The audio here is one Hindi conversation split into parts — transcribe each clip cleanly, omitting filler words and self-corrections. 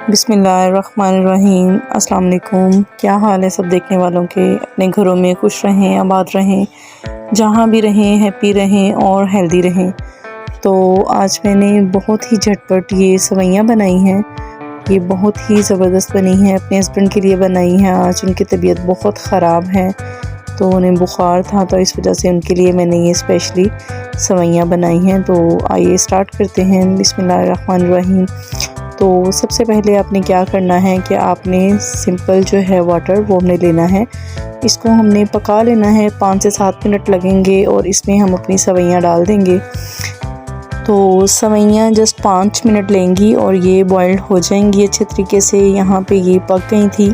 बिस्मिल्लाहिर्रहमानिर्रहीम। अस्सलाम वालेकुम। क्या हाल है सब देखने वालों के? अपने घरों में खुश रहें, आबाद रहें, जहाँ भी रहें हैप्पी रहें और हेल्दी रहें। तो आज मैंने बहुत ही झटपट ये सेवइयाँ बनाई हैं। ये बहुत ही ज़बरदस्त बनी हैं। अपने हस्बैंड के लिए बनाई हैं। आज उनकी तबीयत बहुत ख़राब है तो उन्हें बुखार था, तो इस वजह से उनके लिए मैंने ये स्पेशली सेवइयाँ बनाई हैं। तो आइए स्टार्ट करते हैं। बिस्मिल्लाहिर्रहमानिर्रहीम। तो सबसे पहले आपने क्या करना है कि आपने सिंपल जो है वाटर वो हमने लेना है। इसको हमने पका लेना है, 5 से 7 मिनट लगेंगे और इसमें हम अपनी सेवइयाँ डाल देंगे। तो सेवइयाँ जस्ट 5 मिनट लेंगी और ये बॉइल्ड हो जाएंगी अच्छे तरीके से। यहाँ पे ये पक गई थी।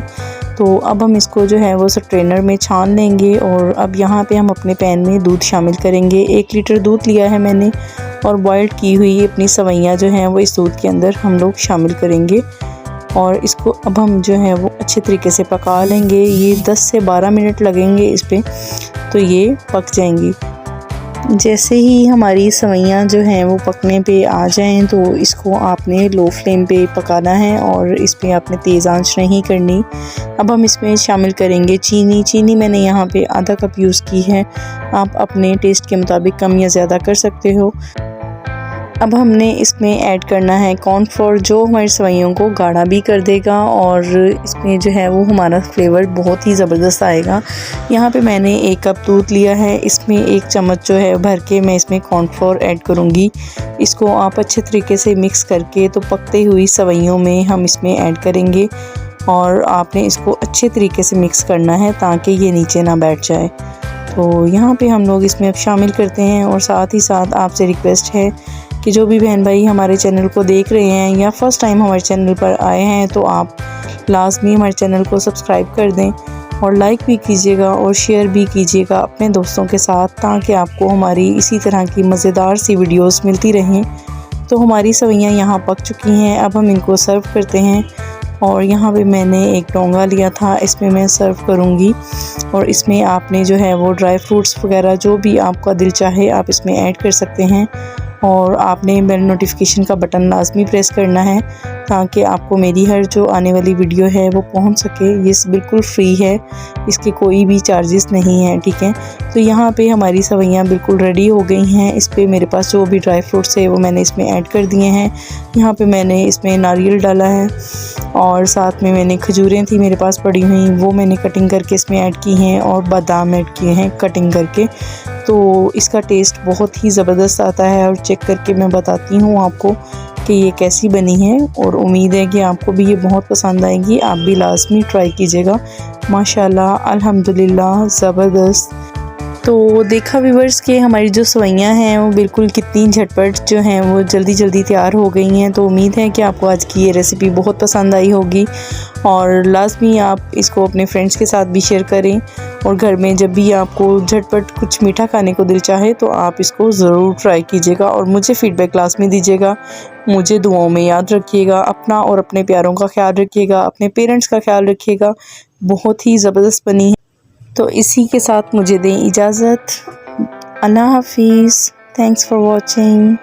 तो अब हम इसको जो है वो स्ट्रेनर में छान लेंगे और अब यहाँ पे हम अपने पैन में दूध शामिल करेंगे। 1 लीटर दूध लिया है मैंने और बॉइल्ड की हुई अपनी सेवइयाँ जो हैं वो इस दूध के अंदर हम लोग शामिल करेंगे और इसको अब हम जो है वो अच्छे तरीके से पका लेंगे। ये 10 से 12 मिनट लगेंगे इस पर, तो ये पक जाएंगी। जैसे ही हमारी सेवइयाँ जो हैं वो पकने पे आ जाएं तो इसको आपने लो फ्लेम पे पकाना है और इस पे आपने तेज़ आंच नहीं करनी। अब हम इसमें शामिल करेंगे चीनी मैंने यहाँ पे आधा कप यूज़ की है। आप अपने टेस्ट के मुताबिक कम या ज़्यादा कर सकते हो। अब हमने इसमें ऐड करना है कॉर्नफ्लोर, जो हमारी सेवइयों को गाढ़ा भी कर देगा और इसमें जो है वो हमारा फ्लेवर बहुत ही ज़बरदस्त आएगा। यहाँ पे मैंने 1 कप दूध लिया है, इसमें 1 चम्मच जो है भर के मैं इसमें कॉर्नफ्लोर ऐड करूँगी। इसको आप अच्छे तरीके से मिक्स करके तो पकती हुई सेवइयों में हम इसमें ऐड करेंगे और आपने इसको अच्छे तरीके से मिक्स करना है ताकि ये नीचे ना बैठ जाए। तो यहाँ पे हम लोग इसमें अब शामिल करते हैं और साथ ही साथ आपसे रिक्वेस्ट है कि जो भी बहन भाई हमारे चैनल को देख रहे हैं या फ़र्स्ट टाइम हमारे चैनल पर आए हैं तो आप लाज़मी हमारे चैनल को सब्सक्राइब कर दें और लाइक भी कीजिएगा और शेयर भी कीजिएगा अपने दोस्तों के साथ, ताकि आपको हमारी इसी तरह की मज़ेदार सी वीडियोस मिलती रहें। तो हमारी सेवइयाँ यहाँ पक चुकी हैं। अब हम इनको सर्व करते हैं और यहाँ पे मैंने एक डोंगा लिया था, इसमें मैं सर्व करूँगी और इसमें आपने जो है वो ड्राई फ्रूट्स वगैरह जो भी आपका दिल चाहे आप इसमें ऐड कर सकते हैं। और आपने बेल नोटिफिकेशन का बटन लाजमी प्रेस करना है ताकि आपको मेरी हर जो आने वाली वीडियो है वो पहुंच सके। ये बिल्कुल फ्री है, इसके कोई भी चार्जेस नहीं है, ठीक है। तो यहाँ पे हमारी सेवइयाँ बिल्कुल रेडी हो गई हैं। इस पे मेरे पास जो भी ड्राई फ्रूट्स है वो मैंने इसमें ऐड कर दिए हैं। यहाँ पे मैंने इसमें नारियल डाला है और साथ में मैंने खजूरें थी मेरे पास पड़ी हुई, वो मैंने कटिंग करके इसमें ऐड की हैं और बादाम ऐड किए हैं कटिंग करके। तो इसका टेस्ट बहुत ही ज़बरदस्त आता है और चेक करके मैं बताती हूँ आपको कि ये कैसी बनी है और उम्मीद है कि आपको भी ये बहुत पसंद आएगी। आप भी लाज़मी ट्राई कीजिएगा। माशाल्लाह अल्हम्दुलिल्लाह ज़बरदस्त। तो देखा व्यूवर्स कि हमारी जो सेवइयाँ हैं वो बिल्कुल कितनी झटपट जो हैं वो जल्दी तैयार हो गई हैं। तो उम्मीद है कि आपको आज की ये रेसिपी बहुत पसंद आई होगी और लाजमी आप इसको अपने फ्रेंड्स के साथ भी शेयर करें और घर में जब भी आपको झटपट कुछ मीठा खाने को दिल चाहे तो आप इसको ज़रूर ट्राई कीजिएगा और मुझे फ़ीडबैक लाजमी दीजिएगा। मुझे दुआओं में याद रखिएगा। अपना और अपने प्यारों का ख्याल रखिएगा, अपने पेरेंट्स का ख्याल रखिएगा। बहुत ही ज़बरदस्त बनी है। तो इसी के साथ मुझे दें इजाज़त। अल्लाह हाफिज़। Thanks for watching.